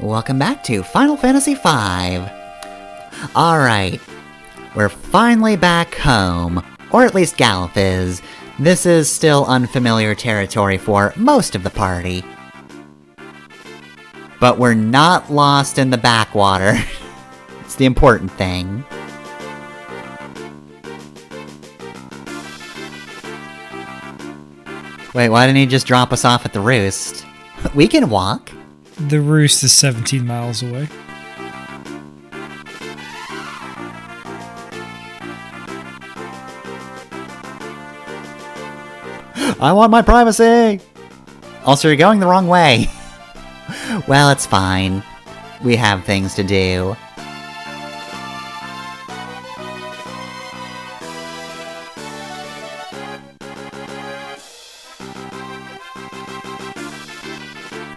Welcome back to Final Fantasy V. Alright, we're finally back home, or at least Galuf is. This is still unfamiliar territory for most of the party. But we're not lost in the backwater. It's the important thing. Wait, why didn't he just drop us off at the roost? We can walk. The roost is 17 miles away. I want my privacy! Also, you're going the wrong way. Well, it's fine. We have things to do.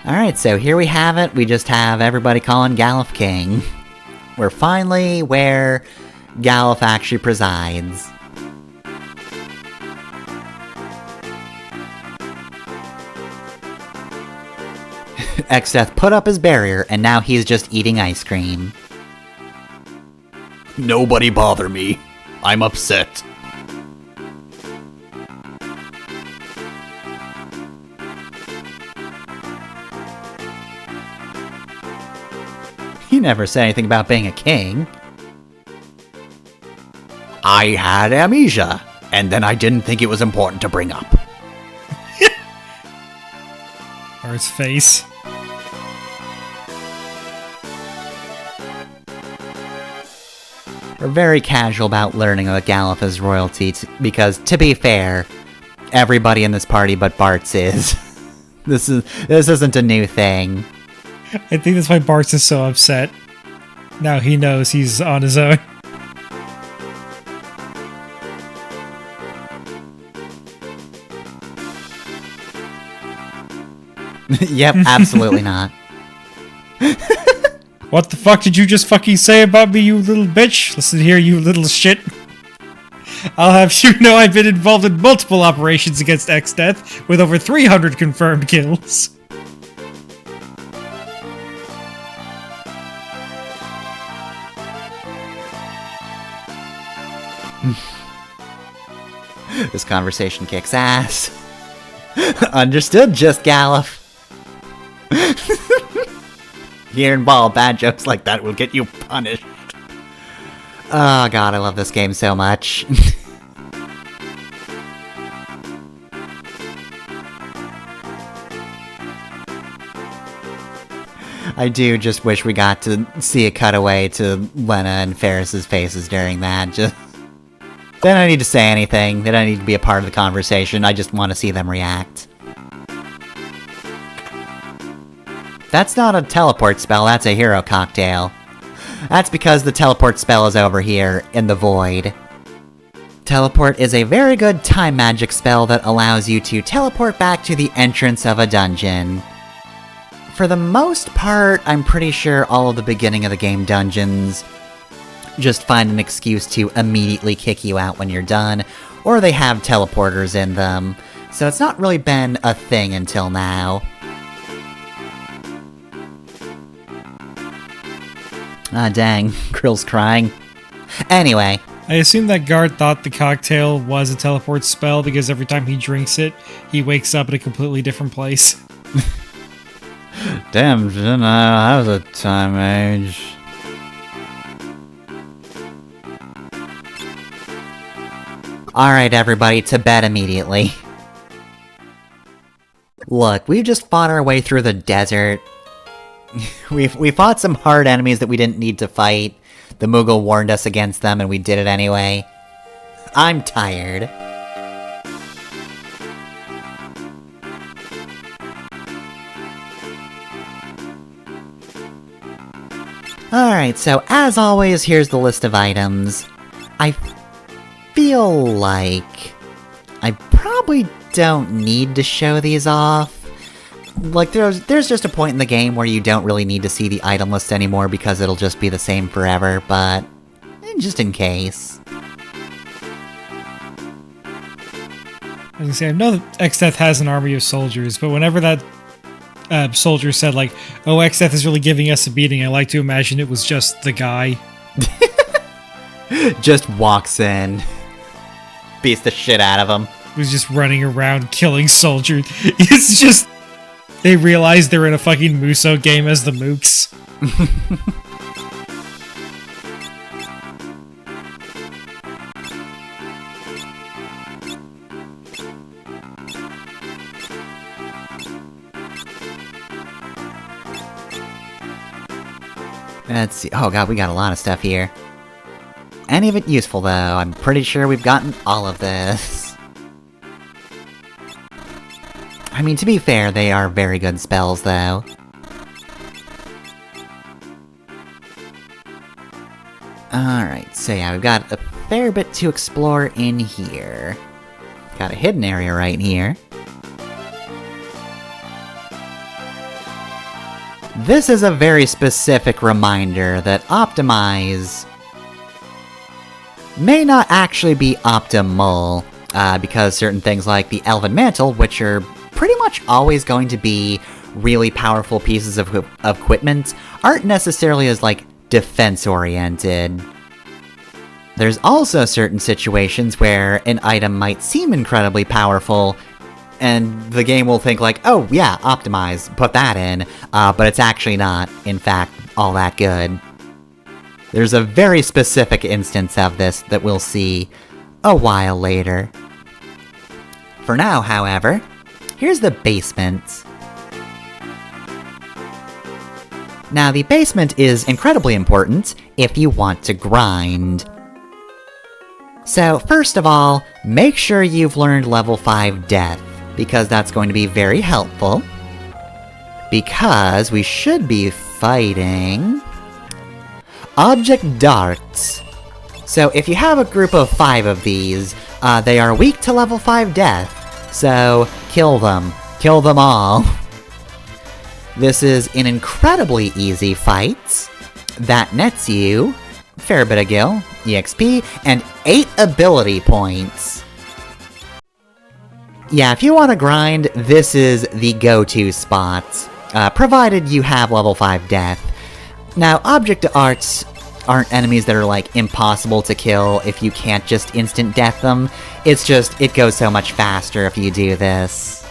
Alright, so here we have it. We just have everybody calling Galuf King. We're finally where Galuf actually presides. Exdeath put up his barrier, and now he's just eating ice cream. Nobody bother me. I'm upset. He never said anything about being a king. I had amnesia, and then I didn't think it was important to bring up. Or his face. We're very casual about learning about Galuf as royalty, because, to be fair, everybody in this party but Bartz is. This isn't a new thing. I think that's why Bartz is so upset. Now he knows he's on his own. Yep, absolutely not. What the fuck did you just fucking say about me, you little bitch? Listen here, you little shit. I'll have you know I've been involved in multiple operations against Exdeath, with over 300 confirmed kills. This conversation kicks ass. Understood, just Galuf. Hearing bad jokes like that will get you punished. Oh god, I love this game so much. I do just wish we got to see a cutaway to Lena and Ferris's faces during that. Just they don't need to say anything. They don't need to be a part of the conversation. I just want to see them react. That's not a teleport spell, that's a hero cocktail. That's because the teleport spell is over here, in the void. Teleport is a very good time magic spell that allows you to teleport back to the entrance of a dungeon. For the most part, I'm pretty sure all of the beginning of the game dungeons just find an excuse to immediately kick you out when you're done, or they have teleporters in them, so it's not really been a thing until now. Ah, dang. Krill's crying. Anyway. I assume that guard thought the cocktail was a teleport spell because every time he drinks it, he wakes up at a completely different place. Damn, didn't I was a time age. Alright, everybody, to bed immediately. Look, we just fought our way through the desert. We fought some hard enemies that we didn't need to fight. The Moogle warned us against them and we did it anyway. I'm tired. Alright, so as always, here's the list of items. I feel like I probably don't need to show these off. Like, there's just a point in the game where you don't really need to see the item list anymore because it'll just be the same forever, but just in case. I was gonna say, I know that Exdeath has an army of soldiers, but whenever that soldier said, like, "Oh, Xdeath is really giving us a beating. I like to imagine it was just the guy." Just walks in, beats the shit out of him. Who's just running around killing soldiers. It's just... They realize they're in a fucking Muso game as the Mooks. Let's see. Oh god, we got a lot of stuff here. Any of it useful, though? I'm pretty sure we've gotten all of this. I mean, to be fair, they are very good spells, though. Alright, so yeah, we've got a fair bit to explore in here. Got a hidden area right here. This is a very specific reminder that Optimize may not actually be optimal, because certain things like the Elven Mantle, which are pretty much always going to be really powerful pieces of equipment, aren't necessarily as, like, defense-oriented. There's also certain situations where an item might seem incredibly powerful, and the game will think like, oh yeah, optimize, put that in, but it's actually not, in fact, all that good. There's a very specific instance of this that we'll see a while later. For now, however, here's the basement. Now, the basement is incredibly important if you want to grind. So, first of all, make sure you've learned level 5 Death, because that's going to be very helpful. Because we should be fighting Object Darts. So if you have a group of 5 of these, they are weak to level 5 Death, so kill them. Kill them all. This is an incredibly easy fight that nets you a fair bit of gil, EXP, and 8 ability points. Yeah, if you want to grind, this is the go-to spot, provided you have level 5 Death. Now, Object Arts aren't enemies that are, like, impossible to kill if you can't just instant death them. It's just, it goes so much faster if you do this.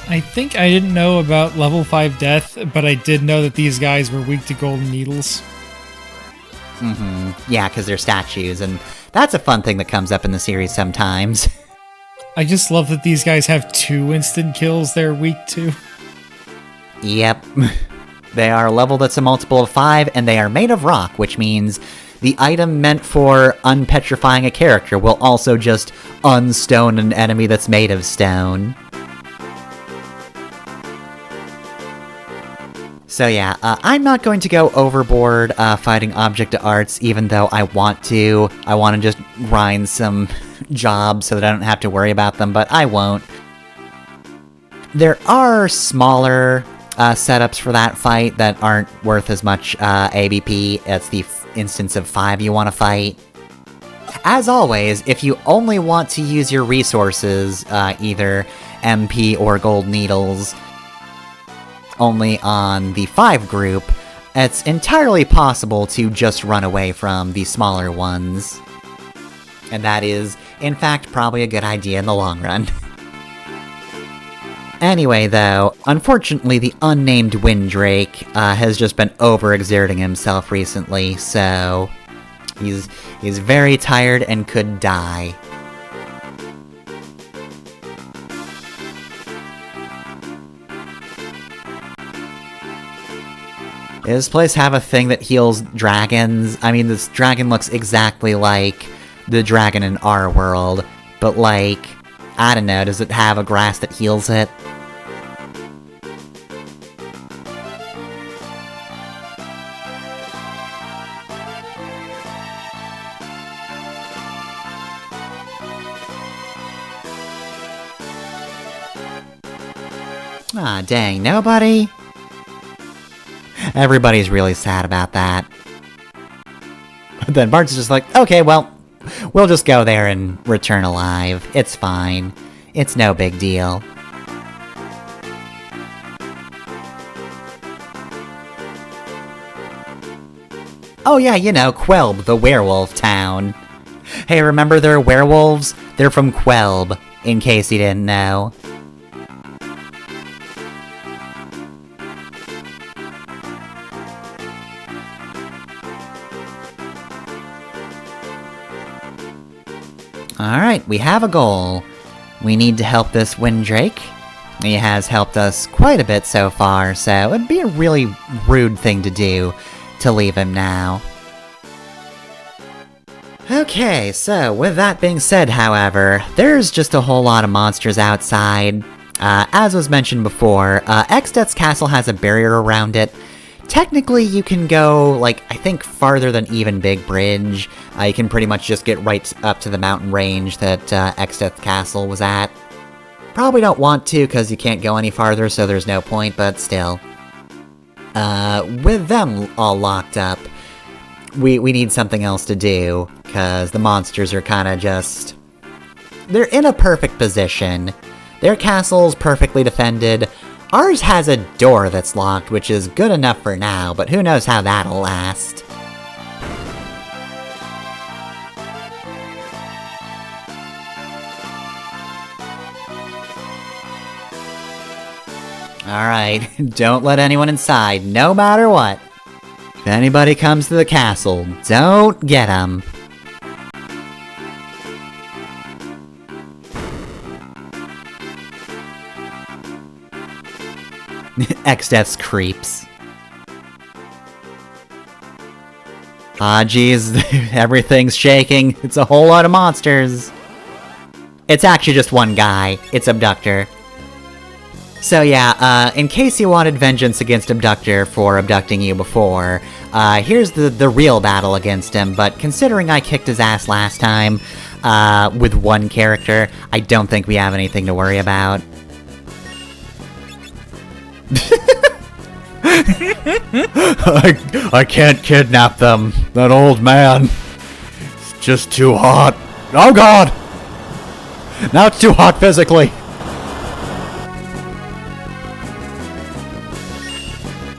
I think I didn't know about level 5 Death, but I did know that these guys were weak to golden needles. Yeah, because they're statues, and that's a fun thing that comes up in the series sometimes. I just love that these guys have 2 instant kills they're weak to. Yep. They are a level that's a multiple of 5, and they are made of rock, which means the item meant for unpetrifying a character will also just unstone an enemy that's made of stone. So yeah, I'm not going to go overboard fighting Object Arts, even though I want to. I want to just grind some jobs so that I don't have to worry about them, but I won't. There are smaller setups for that fight that aren't worth as much ABP. It's the instance of 5 you want to fight. As always, if you only want to use your resources, either MP or gold needles, only on the 5 group, it's entirely possible to just run away from the smaller ones. And that is, in fact, probably a good idea in the long run. Anyway, though, unfortunately the unnamed Windrake has just been overexerting himself recently, so he's very tired and could die. Does this place have a thing that heals dragons? I mean, this dragon looks exactly like the dragon in our world, but like, I don't know, does it have a grass that heals it? Ah, dang, nobody? Everybody's really sad about that. But then Bart's just like, okay, well, we'll just go there and return alive. It's fine. It's no big deal. Oh yeah, you know, Quelb, the werewolf town. Hey, remember they're werewolves? They're from Quelb, in case you didn't know. Alright, we have a goal. We need to help this Windrake. He has helped us quite a bit so far, so it'd be a really rude thing to do to leave him now. Okay, so with that being said, however, there's just a whole lot of monsters outside. As was mentioned before, Xdeath's castle has a barrier around it. Technically, you can go, like, I think farther than even Big Bridge. You can pretty much just get right up to the mountain range that Xdeath Castle was at. Probably don't want to, because you can't go any farther, so there's no point, but still. With them all locked up, we need something else to do, because the monsters are kind of just... They're in a perfect position. Their castle's perfectly defended. Ours has a door that's locked, which is good enough for now, but who knows how that'll last. Alright, don't let anyone inside, no matter what. If anybody comes to the castle, don't get them. Xdeath's creeps. Ah, geez, everything's shaking. It's a whole lot of monsters. It's actually just one guy. It's Abductor. So yeah, in case you wanted vengeance against Abductor for abducting you before, here's the real battle against him, but considering I kicked his ass last time, with one character, I don't think we have anything to worry about. I can't kidnap them. That old man. It's just too hot. Oh god! Now it's too hot physically.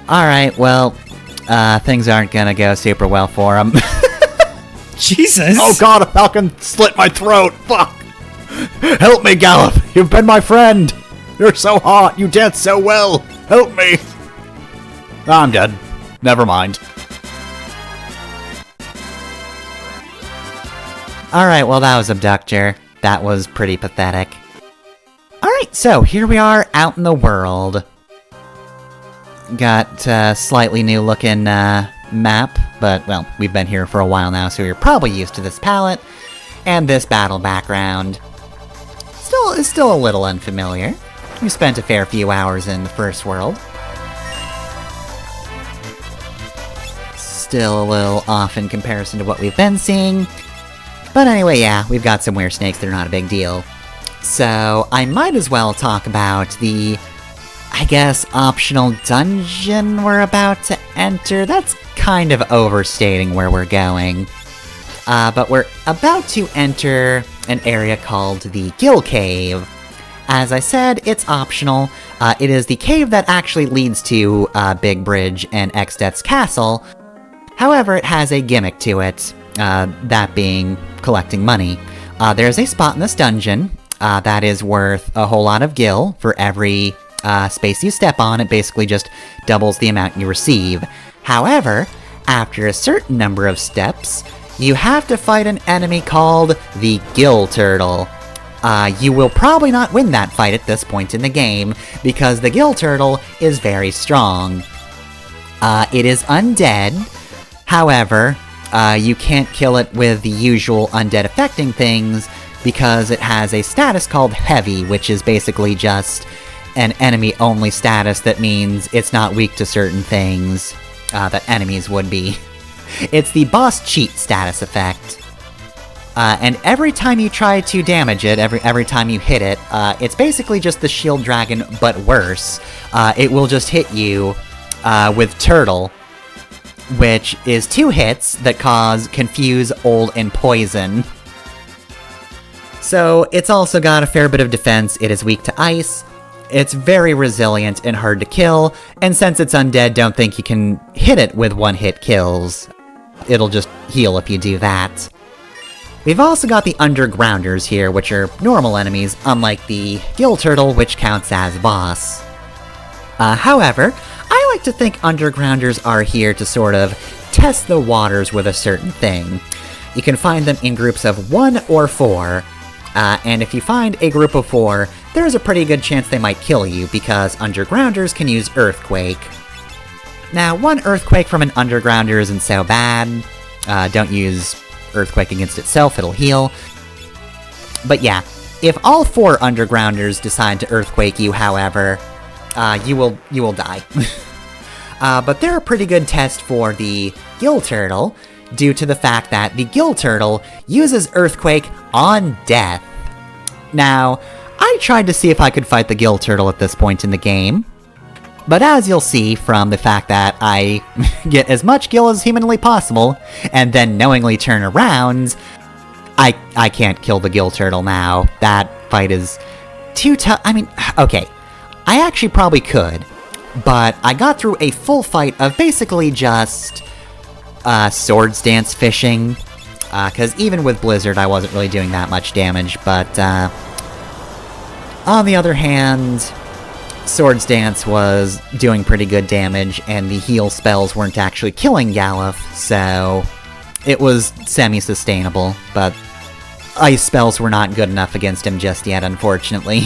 Alright, well, things aren't gonna go super well for him. Jesus! Oh god, a falcon slit my throat! Fuck! Help me, Galuf! You've been my friend! You're so hot! You dance so well! Help me! I'm dead. Never mind. Alright, well that was Abductor. That was pretty pathetic. Alright, so here we are out in the world. Got a slightly new looking map, but, well, we've been here for a while now, so you're probably used to this palette, and this battle background. It's still a little unfamiliar. We spent a fair few hours in the first world. Still a little off in comparison to what we've been seeing. But anyway, yeah, we've got some were snakes that are not a big deal. So, I might as well talk about the, I guess, optional dungeon we're about to enter. That's kind of overstating where we're going. But we're about to enter an area called the Gill Cave. As I said, it's optional. It is the cave that actually leads to Big Bridge and Xdeath's castle. However, it has a gimmick to it, that being collecting money. There's a spot in this dungeon that is worth a whole lot of gil for every space you step on. It basically just doubles the amount you receive. However, after a certain number of steps, you have to fight an enemy called the Gill Turtle. You will probably not win that fight at this point in the game, because the Gill Turtle is very strong. It is undead. However, you can't kill it with the usual undead affecting things, because it has a status called Heavy, which is basically just an enemy-only status that means it's not weak to certain things that enemies would be. It's the boss cheat status effect. And every time you try to damage it, every time you hit it, it's basically just the shield dragon, but worse. It will just hit you with Turtle, which is 2 hits that cause Confuse, Old, and Poison. So, it's also got a fair bit of defense. It is weak to ice. It's very resilient and hard to kill, and since it's undead, don't think you can hit it with one-hit kills. it'll just heal if you do that. We've also got the Undergrounders here, which are normal enemies, unlike the Gill Turtle, which counts as boss. However, I like to think Undergrounders are here to sort of test the waters with a certain thing. You can find them in groups of 1 or 4, and if you find a group of 4, there's a pretty good chance they might kill you, because Undergrounders can use Earthquake. Now, 1 Earthquake from an Undergrounder isn't so bad. Don't use Earthquake against itself, it'll heal. But yeah, if all 4 Undergrounders decide to Earthquake you, however, you will die. But they're a pretty good test for the Gill Turtle, due to the fact that the Gill Turtle uses Earthquake on death. Now, I tried to see if I could fight the Gill Turtle at this point in the game, but as you'll see from the fact that I get as much Gill as humanly possible, and then knowingly turn around, I can't kill the Gill Turtle now. That fight is too tough. I mean, okay, I actually probably could, but I got through a full fight of basically just Swords Dance fishing, because even with Blizzard I wasn't really doing that much damage, but on the other hand, Swords Dance was doing pretty good damage, and the heal spells weren't actually killing Galuf, so it was semi-sustainable, but ice spells were not good enough against him just yet, unfortunately.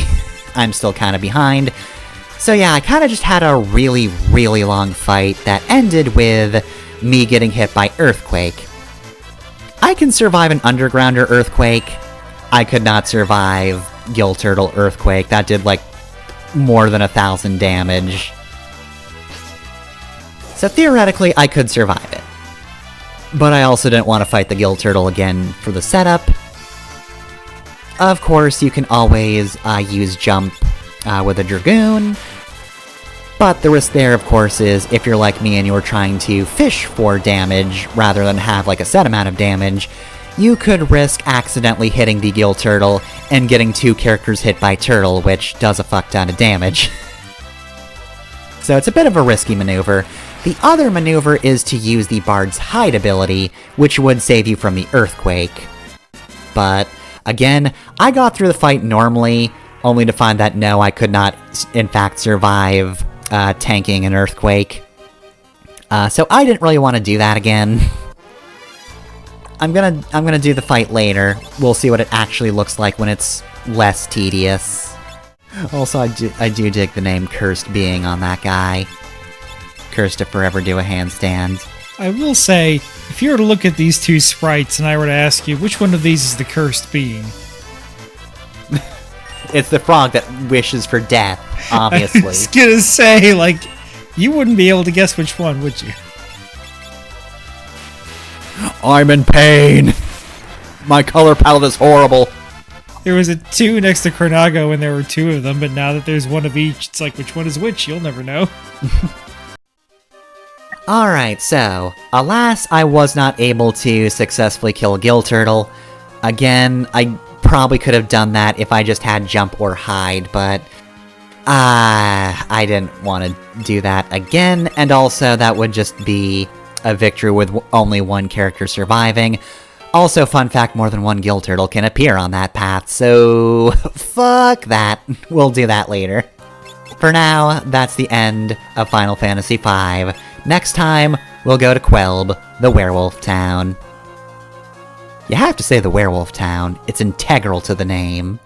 I'm still kind of behind. So yeah, I kind of just had a really, really long fight that ended with me getting hit by Earthquake. I can survive an Undergrounder Earthquake. I could not survive Gill Turtle Earthquake. That did like more than 1,000 damage. So theoretically, I could survive it. But I also didn't want to fight the Gill Turtle again for the setup. Of course, you can always use Jump with a Dragoon. But the risk there, of course, is if you're like me and you're trying to fish for damage rather than have like a set amount of damage, you could risk accidentally hitting the Gill Turtle and getting 2 characters hit by Turtle, which does a fuck ton of damage. So it's a bit of a risky maneuver. The other maneuver is to use the Bard's Hide ability, which would save you from the Earthquake. But, again, I got through the fight normally, only to find that no, I could not, in fact, survive tanking an Earthquake. So I didn't really want to do that again. I'm gonna do the fight later. We'll see what it actually looks like when it's less tedious. Also, I do dig the name Cursed Being on that guy. Cursed to forever do a handstand. I will say, if you were to look at these 2 sprites and I were to ask you, which one of these is the Cursed Being? It's the frog that wishes for death, obviously. I was gonna say, like, you wouldn't be able to guess which one, would you? I'm in pain! My color palette is horrible! There was a 2 next to Chronago when there were 2 of them, but now that there's 1 of each, it's like, which one is which? You'll never know. Alright, so, alas, I was not able to successfully kill Gill Turtle. Again, I probably could have done that if I just had Jump or Hide, but I didn't want to do that again, and also that would just be a victory with only 1 character surviving. Also, fun fact, more than 1 Gill Turtle can appear on that path, so fuck that. We'll do that later. For now, that's the end of Final Fantasy V. Next time, we'll go to Quelb, the werewolf town. You have to say the werewolf town, it's integral to the name.